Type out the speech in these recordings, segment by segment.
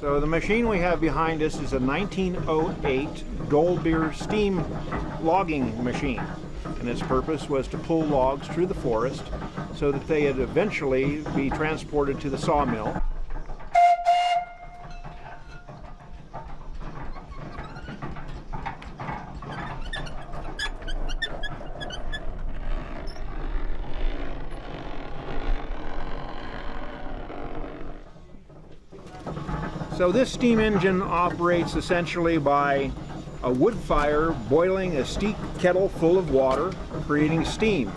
So the machine we have behind us is a 1908 Gold Beer steam logging machine, and its purpose was to pull logs through the forest so that they would eventually be transported to the sawmill. So this steam engine operates essentially by a wood fire boiling a steep kettle full of water, creating steam.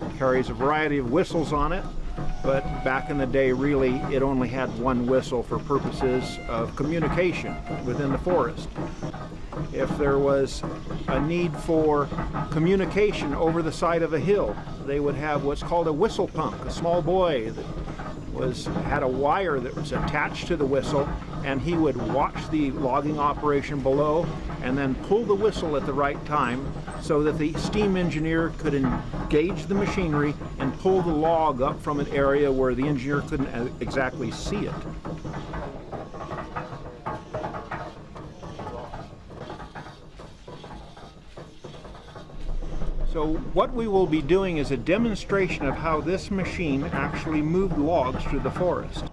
It carries a variety of whistles on it, but back in the day really it only had one whistle for purposes of communication within the forest. If there was a need for communication over the side of a hill, they would have what's called a whistle punk, a small boy that had a wire that was attached to the whistle, and he would watch the logging operation below and then pull the whistle at the right time so that the steam engineer could engage the machinery and pull the log up from an area where the engineer couldn't exactly see it. So what we will be doing is a demonstration of how this machine actually moved logs through the forest.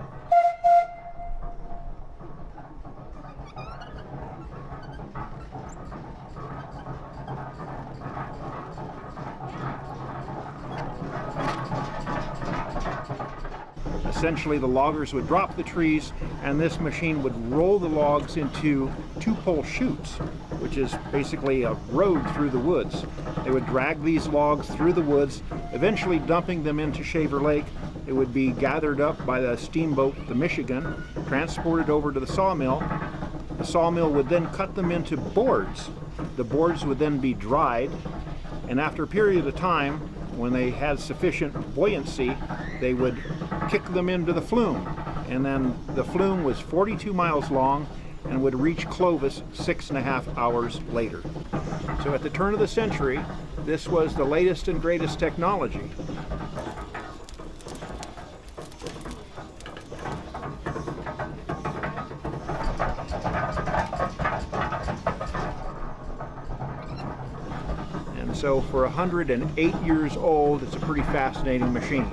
Essentially, the loggers would drop the trees, and this machine would roll the logs into two-pole chutes, which is basically a road through the woods. They would drag these logs through the woods, eventually dumping them into Shaver Lake. It would be gathered up by the steamboat, the Michigan, transported over to the sawmill. The sawmill would then cut them into boards. The boards would then be dried, and after a period of time, when they had sufficient buoyancy, they would kick them into the flume. And then the flume was 42 miles long and would reach Clovis 6.5 hours later. So at the turn of the century, this was the latest and greatest technology. And so for 108 years old, it's a pretty fascinating machine.